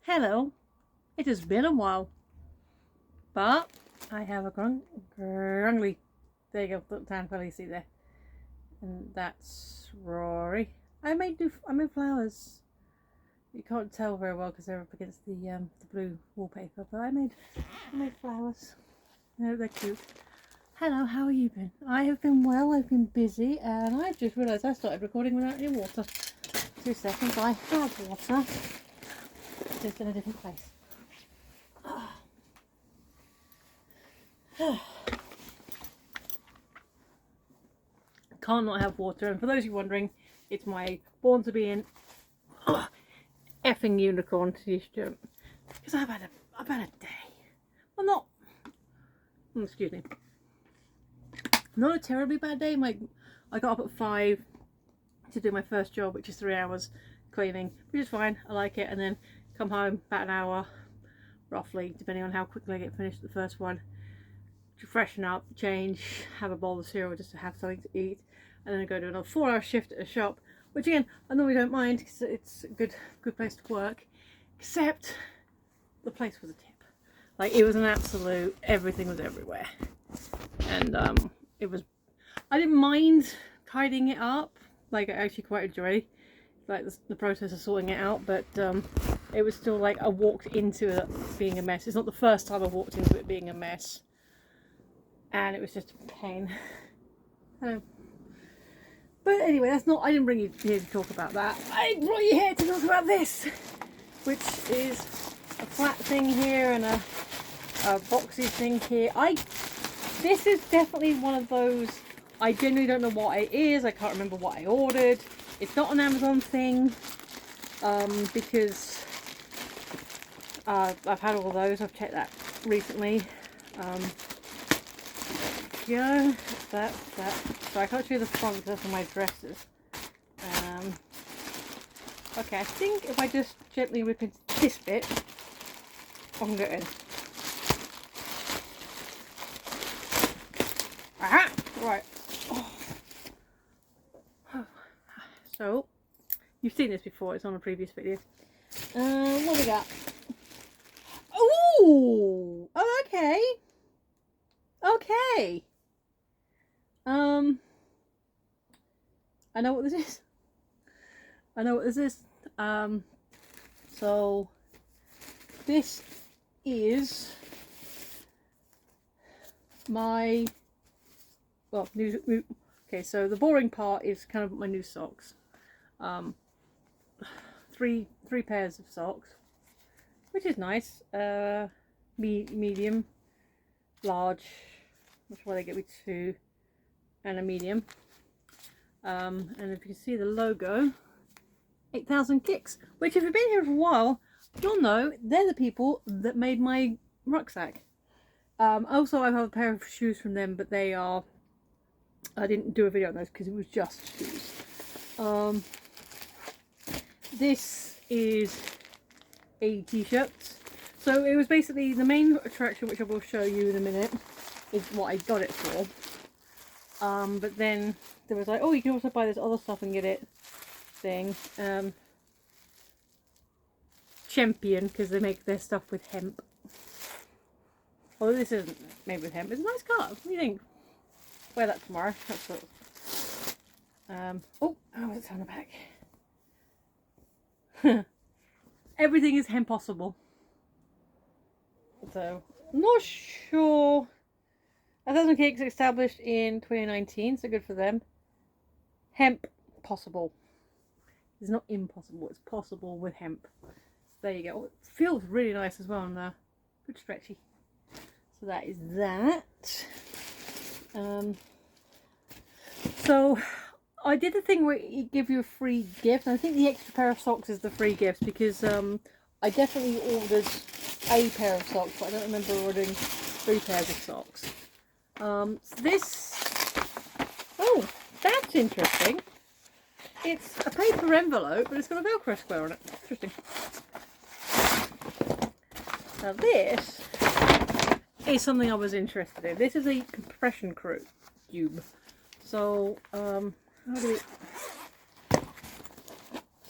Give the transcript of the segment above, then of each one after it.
Hello, it has been a while, but I have a grungly. There you go, little tan fella you see there, and that's Rory. I made flowers. You can't tell very well because they're up against the blue wallpaper, but I made flowers. They're cute. Hello, how have you been? I have been well. I've been busy, and I just realised I started recording without any water. 2 seconds. I have water, just in a different place. Can't not have water, and for those of you wondering, it's my born to be an effing unicorn t-shirt because I've had a day. Well, not excuse me, not a terribly bad day. I got up at 5 to do my first job, which is 3 hours cleaning, which is fine. I like it, and then come home about an hour, roughly, depending on how quickly I get finished the first one, to freshen up, change, have a bowl of cereal just to have something to eat, and then I go do another 4-hour shift at a shop, which again I normally don't mind because it's a good place to work, except the place was a tip. Like, it was an absolute, everything was everywhere, and I didn't mind tidying it up. Like, I actually quite enjoy like the process of sorting it out, but it was still like I walked into it being a mess. It's not the first time I've walked into it being a mess, and it was just a pain. But anyway, that's not. I didn't bring you here to talk about that. I brought you here to talk about this, which is a flat thing here and a boxy thing here. This is definitely one of those. I genuinely don't know what it is. I can't remember what I ordered. It's not an Amazon thing, because I've had all those. I've checked that recently. Yeah, that. So I can't show you the front because that's on my dresses. Okay, I think if I just gently rip into this bit, I can get in. Aha! Right. So, you've seen this before. It's on a previous video. What do we got? Ooh! Oh, okay. Okay. I know what this is. So this is my new. Okay, so the boring part is kind of my new socks. Three pairs of socks, which is nice. Medium, large. That's why they get me 2, and a medium. And if you can see the logo, 8,000 Kicks, which if you've been here for a while, you'll know they're the people that made my rucksack. Also, I have a pair of shoes from them, but they are. I didn't do a video on those because it was just shoes. This is a t-shirt. So it was basically the main attraction, which I will show you in a minute, is what I got it for. But then there was like, oh, you can also buy this other stuff and get it thing. Champion, because they make their stuff with hemp. Although this isn't made with hemp. It's a nice colour. What do you think? Wear that tomorrow. That's what. Oh, it's on the back. Everything is hemp possible. So, I'm not sure. 1,000 Kicks established in 2019, so good for them. Hemp possible. It's not impossible, it's possible with hemp. So there you go. It feels really nice as well, and good stretchy. So that is that. So I did the thing where it give you a free gift. I think the extra pair of socks is the free gift because I definitely ordered a pair of socks, but I don't remember ordering 3 pairs of socks. So this, oh, that's interesting. It's a paper envelope, but it's got a Velcro square on it. Interesting. Now this is something I was interested in. This is a compression cube. So, how do we...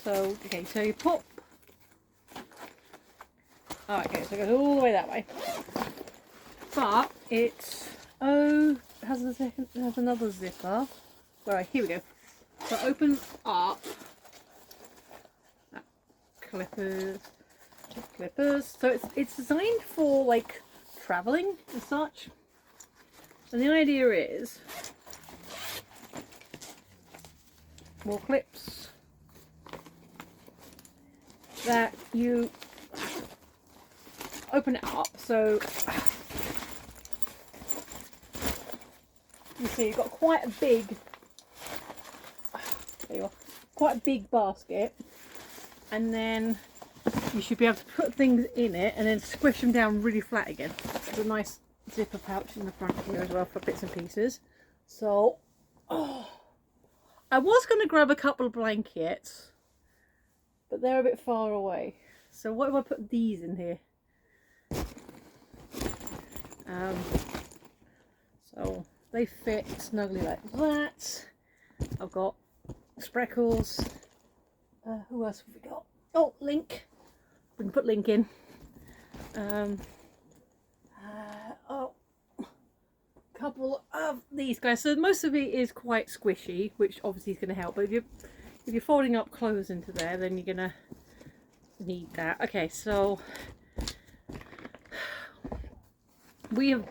So, okay, so you pop Oh, okay, so it goes all the way that way. But it's has another zipper. Right, here we go. So open up clippers. So it's designed for like traveling and such. And the idea is more clips that you open it up. So you see you've got quite a big, there you are, quite a big basket, and then you should be able to put things in it and then squish them down really flat again. There's a nice zipper pouch in the front here as well for bits and pieces. So I was going to grab a couple of blankets, but they're a bit far away. So what if I put these in here? So they fit snugly like that. I've got Spreckles. Who else have we got? Oh, Link. We can put Link in. Oh, a couple of these guys. So most of it is quite squishy, which obviously is going to help. But if you're folding up clothes into there, then you're going to need that. Okay, so we are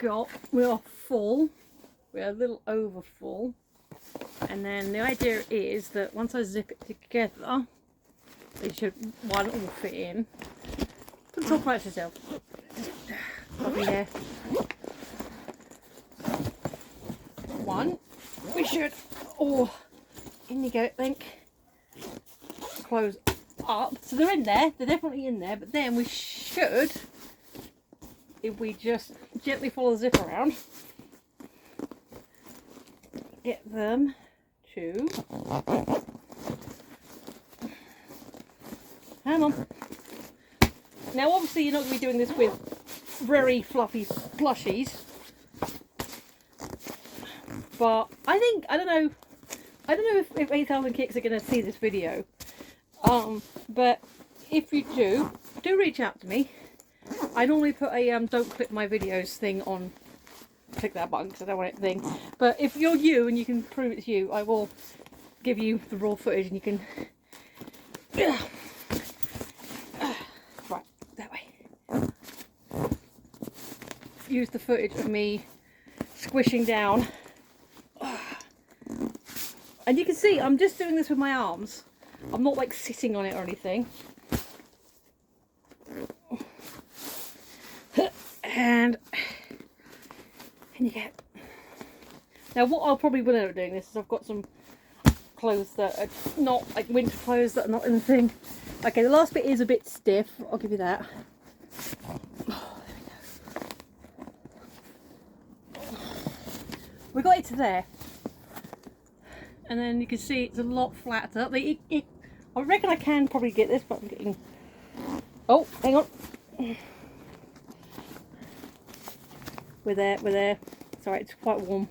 full. We're a little over full. And then the idea is that once I zip it together, they should one all fit in. Don't talk about yourself. Probably there. One. We should. Oh, in you go, Link. Close up. So they're in there. They're definitely in there. But then we should, if we just gently follow the zip around, get them to. Hang on. Now obviously you're not going to be doing this with very fluffy plushies, but I don't know if 8,000 Kicks are going to see this video, but if you do reach out to me. I normally put a don't clip my videos thing on, click that button because I don't want it thing, but if you're you and you can prove it's you, I will give you the raw footage and you can right, that way. Use the footage of me squishing down. And you can see I'm just doing this with my arms. I'm not like sitting on it or anything. And you get. Now what I'll probably will end up doing this is I've got some clothes that are not like winter clothes that are not in the thing. Okay, the last bit is a bit stiff, I'll give you that. Oh, there we go. We got it to there. And then you can see it's a lot flatter. I reckon I can probably get this, but I'm getting... Oh, hang on. We're there. Sorry, it's quite warm.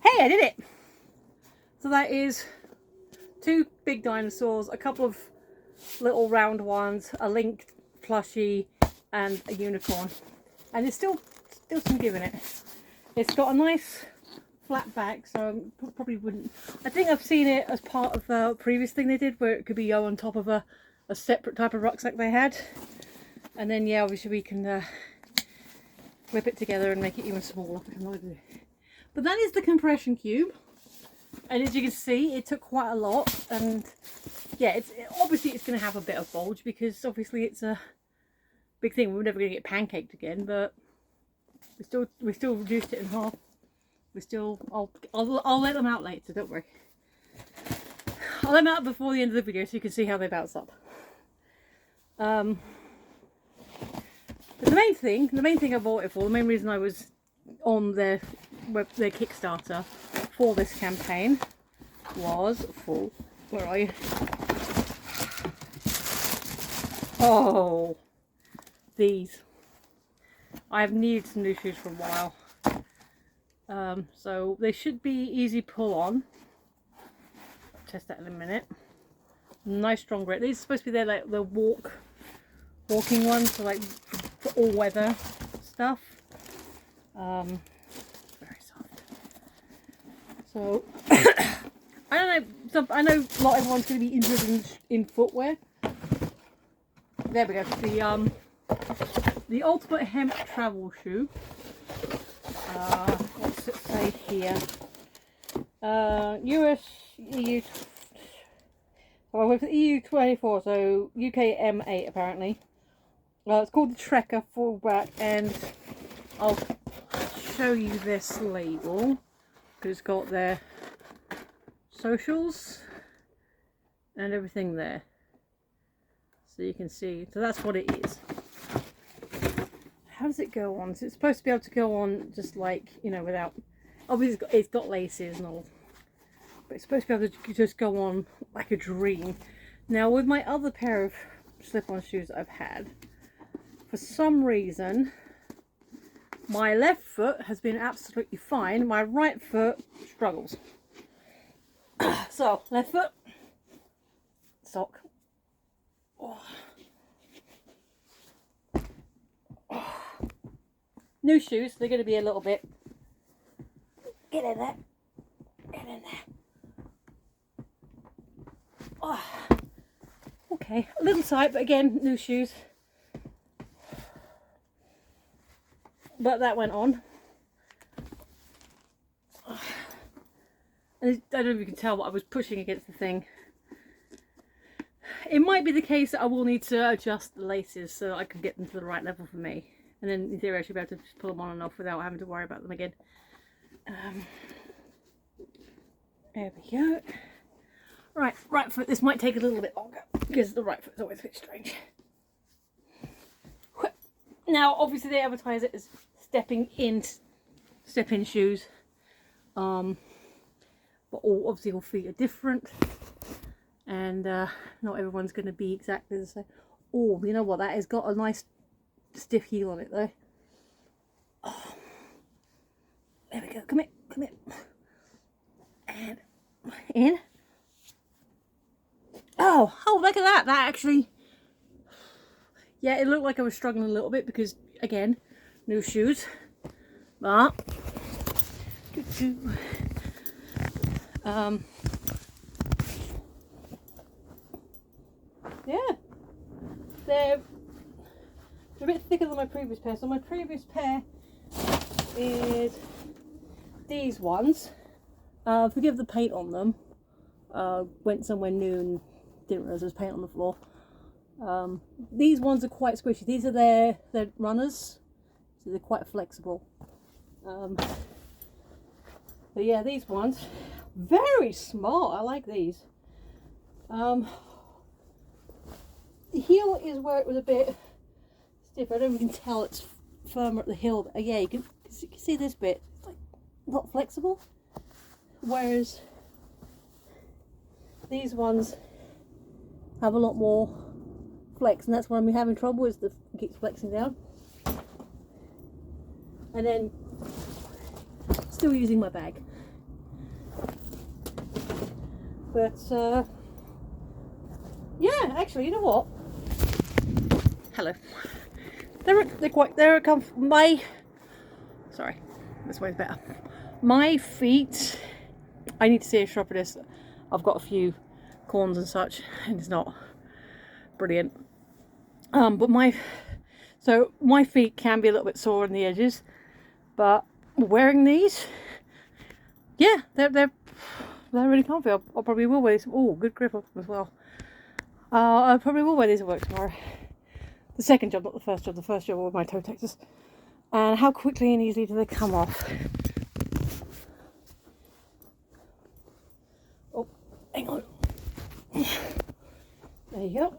Hey, I did it! So that is 2 big dinosaurs, a couple of little round ones, a Link plushie, and a unicorn. And there's still some give in it. It's got a nice flat back, so I probably wouldn't. I think I've seen it as part of a previous thing they did where it could be on top of a separate type of rucksack they had. And then yeah, obviously we can whip it together and make it even smaller. But that is the compression cube, and as you can see it took quite a lot, and yeah, obviously it's going to have a bit of bulge because obviously it's a big thing. We're never going to get pancaked again, but we still reduced it in half. I'll let them out later, don't worry. I'll let them out before the end of the video so you can see how they bounce up. But the main thing I bought it for, the main reason I was on their Kickstarter for this campaign was for, where are you? Oh, these. I have needed some new shoes for a while. So they should be easy pull on. I'll test that in a minute. Nice strong grip. These are supposed to be there like the walk walking ones, so like for all weather stuff. Very soft. So I don't know. So I know not everyone's going to be interested in footwear. There we go. The Ultimate Hemp Travel Shoe. What's it say here? US EU. So I went for EU 24, so UK M8 apparently. It's called the Trekker Fullback, and I'll show you this label because it's got their socials and everything there, so you can see. So that's what it is. How does it go on? So it's supposed to be able to go on just like, you know, without, obviously it's got laces and all, but it's supposed to be able to just go on like a dream. Now with my other pair of slip-on shoes that I've had, for some reason my left foot has been absolutely fine, my right foot struggles. So left foot, sock. Oh. New shoes, they're going to be a little bit, get in there, get in there. Oh. Okay, a little tight, but again, new shoes. But that went on. And I don't know if you can tell, but I was pushing against the thing. It might be the case that I will need to adjust the laces so I can get them to the right level for me. And then in theory I should be able to just pull them on and off without having to worry about them again. There we go. Right foot, this might take a little bit longer because the right foot is always a bit strange. Now obviously they advertise it as step-in shoes. But obviously all feet are different. And not everyone's going to be exactly the same. Oh, you know what? That has got a nice stiff heel on it though. Oh, there we go. Come here, come here. And in. Oh, look at that. That actually, yeah, it looked like I was struggling a little bit because, again, new shoes. But, yeah, they're a bit thicker than my previous pair. So my previous pair is these ones. Forgive the paint on them. Went somewhere new and didn't realise there was paint on the floor. These ones are quite squishy. These are their runners, so they're quite flexible. But yeah, these ones, very smart. I like these. The heel is where it was a bit stiff. I don't even tell it's firmer at the heel. But yeah, you can see this bit. It's like not flexible. Whereas these ones have a lot more flex, and that's where I'm having trouble, is it keeps flexing down. And then still using my bag. But yeah, actually, you know what? Hello. They're comfortable. Sorry, this way's better. My feet, I need to see a shop of this. I've got a few corns and such, and it's not brilliant. But my feet can be a little bit sore on the edges, but wearing these, yeah, they're really comfy. I probably will wear these. Oh, good grip on them as well. I probably will wear these at work tomorrow. The second job, not the first job. The first job with my toe textures. And how quickly and easily do they come off? Oh, hang on. There you go.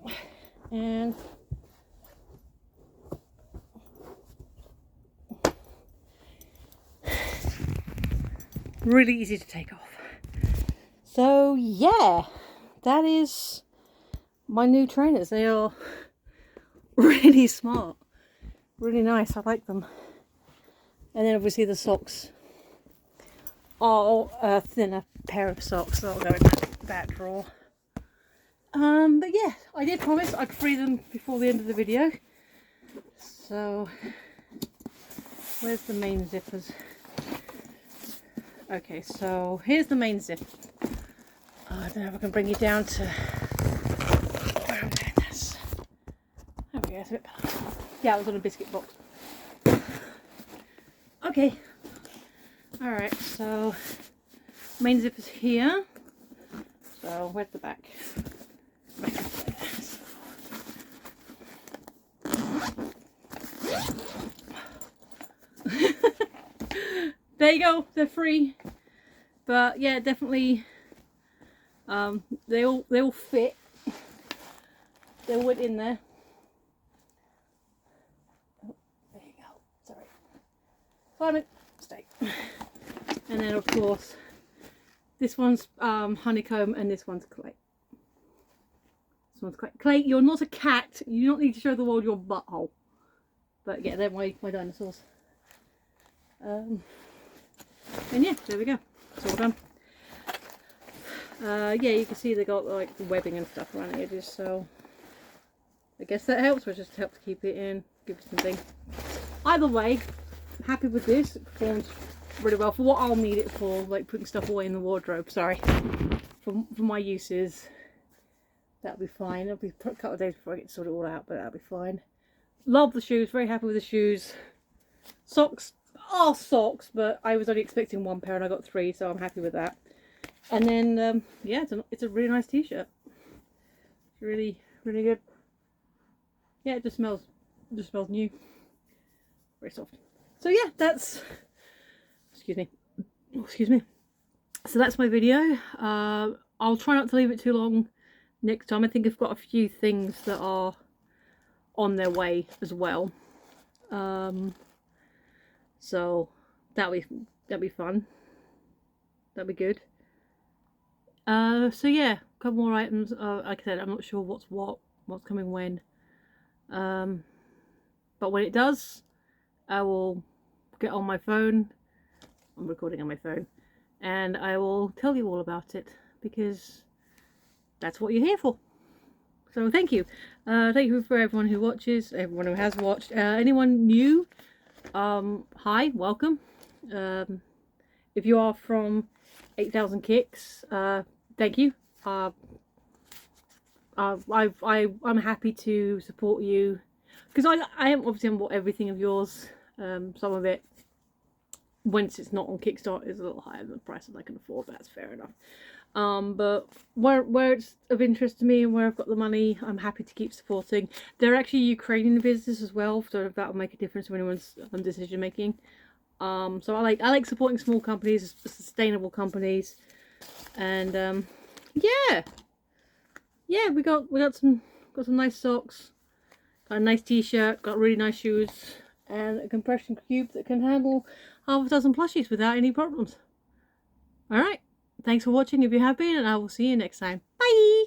And really easy to take off. So yeah, that is my new trainers. They are really smart, really nice. I like them. And then obviously the socks are a thinner pair of socks, so I'll go in that drawer. But yeah, I did promise I'd free them before the end of the video. So, where's the main zippers? Okay, so here's the main zip. I don't know if I can bring you down to where I'm doing this. There we go, it's a bit better. Yeah, I was on a biscuit box. Okay. Alright, so main zip is here. So where's the back? Back up there. There you go, they're free. But yeah, definitely they all fit. They all went in there. Oh, there you go. Sorry. Simon, stay. And then of course this one's honeycomb and this one's clay. This one's clay. Clay, you're not a cat. You don't need to show the world your butthole. But yeah, they're my dinosaurs. And yeah, there we go. It's all done. Yeah, you can see they got like the webbing and stuff around the edges, so I guess that helps, or just helps keep it in, give it something. Either way, I'm happy with this. It performs really well for what I'll need it for, like putting stuff away in the wardrobe. Sorry, for my uses, that'll be fine. It'll be a couple of days before I get to sort it all out, but that'll be fine. Love the shoes. Very happy with the shoes. Socks are socks, but I was only expecting one pair and I got 3, so I'm happy with that. And then yeah, it's a really nice t-shirt. It's really good. Yeah, it just smells new. Very soft. So yeah, that's excuse me. So that's my video. I'll try not to leave it too long next time. I think I've got a few things that are on their way as well. So that'll be fun. That'll be good. So yeah, a couple more items. Like I said, I'm not sure what's coming when. But when it does, I will get on my phone. I'm recording on my phone, and I will tell you all about it, because that's what you're here for. So thank you. Thank you for everyone who watches, everyone who has watched. Anyone new, hi, welcome. If you are from 8,000 Kicks, thank you. I'm happy to support you, because I am obviously bought everything of yours. Some of it, once it's not on Kickstarter, is a little higher than the prices I can afford, but that's fair enough. But where it's of interest to me and where I've got the money, I'm happy to keep supporting. They're actually Ukrainian business as well, so that'll make a difference to anyone's decision making. So I like supporting small companies, sustainable companies, and yeah, we got some nice socks, got a nice t-shirt, got really nice shoes, and a compression cube that can handle half a dozen plushies without any problems. Alright, thanks for watching if you have been, and I will see you next time. Bye!